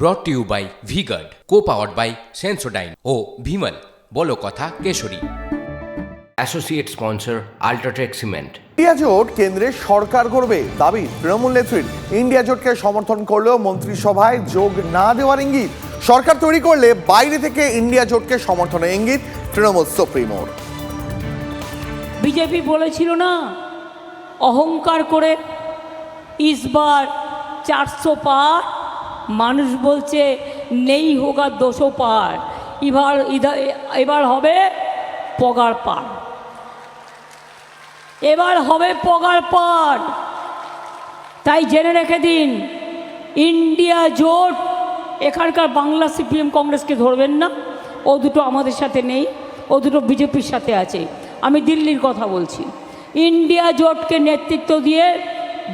brought to you by V-Guard, co-powered by Sensodyne O Vimal বলো কথা Kesari. Associate sponsor UltraTech cement. India জোট কেন্দ্রে সরকার করবে দাবি তৃণমূল নেত্রীর। ইন্ডিয়া জোটকে সমর্থন করলেও মন্ত্রিসভায় যোগ না দেওয়ার ইঙ্গিত। সরকার তৈরি করলে বাইরে থেকে ইন্ডিয়া জোটকে সমর্থনের ইঙ্গিত তৃণমূল সুপ্রিমোর। বিজেপি বলেছিল না অহংকার করে ইসবার 400 পার, মানুষ বলছে নেই হোগা 200 পার, এবার হবে পগার পার, এবার হবে পগার পার। তাই জেনে রেখে দিন, ইন্ডিয়া জোট এখানকার বাংলা সিপিএম কংগ্রেসকে ধরবেন না, ও দুটো আমাদের সাথে নেই, ও দুটো বিজেপির সাথে আছে। আমি দিল্লির কথা বলছি। ইন্ডিয়া জোটকে নেতৃত্ব দিয়ে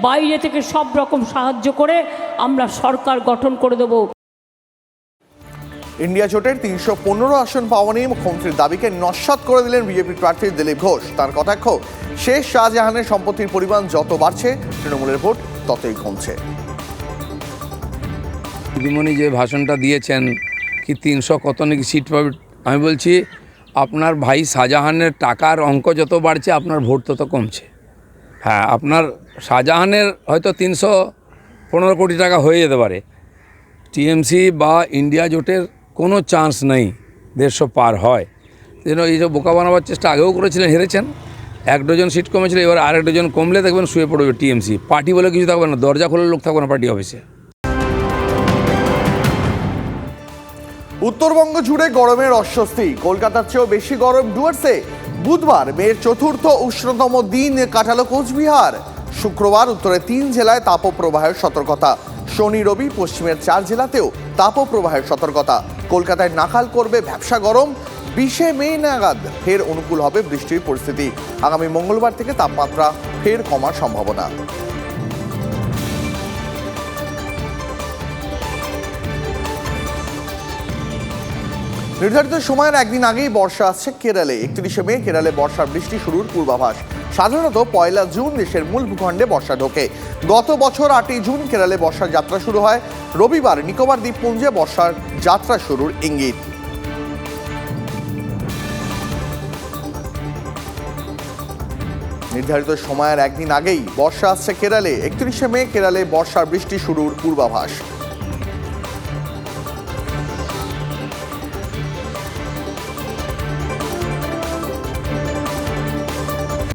বাইরে থেকে সব রকম সাহায্য করে আমরা সরকার গঠন করে দেব। ইন্ডিয়া জোটের 315 আসন পাওয়া নিয়ে মুখ্যমন্ত্রীর দাবিকে নস্যাৎ করে দিলেন বিজেপি প্রার্থী দিলীপ ঘোষ। তার কটাক্ষ, শেষ শাহজাহানের সম্পত্তির পরিমাণ যত বাড়ছে তৃণমূলের ভোট ততই কমছে। দিদিমণি যে ভাষণটা দিয়েছেন কি 300 কত নাকি সিট পাবে, আমি বলছি আপনার ভাই শাহজাহানের টাকার অঙ্ক যত বাড়ছে আপনার ভোট তত কমছে। হ্যাঁ, আপনার শাহজাহানের হয়তো 315 কোটি টাকা হয়ে যেতে পারে, টিএমসি বা ইন্ডিয়া জোটের কোনো চান্স নেই 150 পার হয়। যেন এই সব বোকা বানাবার চেষ্টা আগেও করেছিলেন, হেরেছেন। 1 ডজন সিট কমেছিল, এবার 1 ডজন কমলে দেখবেন শুয়ে পড়বে টিএমসি। পার্টি বলে কিছু থাকবে না, দরজা খোলার লোক থাকবে না পার্টি অফিসে। উত্তরবঙ্গ জুড়ে গরমের অস্বস্তি, কলকাতার চেয়েও বেশি গরম ডুয়ার্সে। বুধবার মেয়ের চতুর্থ উষ্ণতম দিন কাটালো কোচবিহার। শুক্রবার উত্তরে 3 জেলায় তাপপ্রবাহের সতর্কতা। শনি রবি পশ্চিমের 4 জেলাতেও তাপপ্রবাহের সতর্কতা। কলকাতায় নাকাল করবে ভ্যাপসা গরম। 20 মে নাগাদ ফের অনুকূল হবে বৃষ্টির পরিস্থিতি। আগামী মঙ্গলবার থেকে তাপমাত্রা ফের কমার সম্ভাবনা। নির্ধারিত সময়ের একদিন আগেই বর্ষা আসছে কেরলে। 31 মে কেরলে বর্ষার বৃষ্টি শুরুর পূর্বাভাস। সাধারণত 1 জুন দেশের মূল ভূখণ্ডে বর্ষা ঢোকে। গত বছর 8 জুন কেরলে বর্ষার যাত্রা শুরু হয়। রবিবার নিকোবর দ্বীপপুঞ্জে বর্ষার যাত্রা শুরুর ইঙ্গিত। নির্ধারিত সময়ের একদিন আগেই বর্ষা আসছে কেরলে। 31 মে কেরলে বর্ষার বৃষ্টি শুরুর পূর্বাভাস।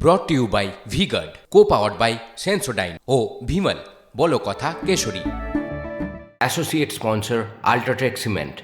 brought to you by V-Guard, co-powered by Sensodyne O Vimal বলো কথা Kesari. Associate sponsor UltraTech cement.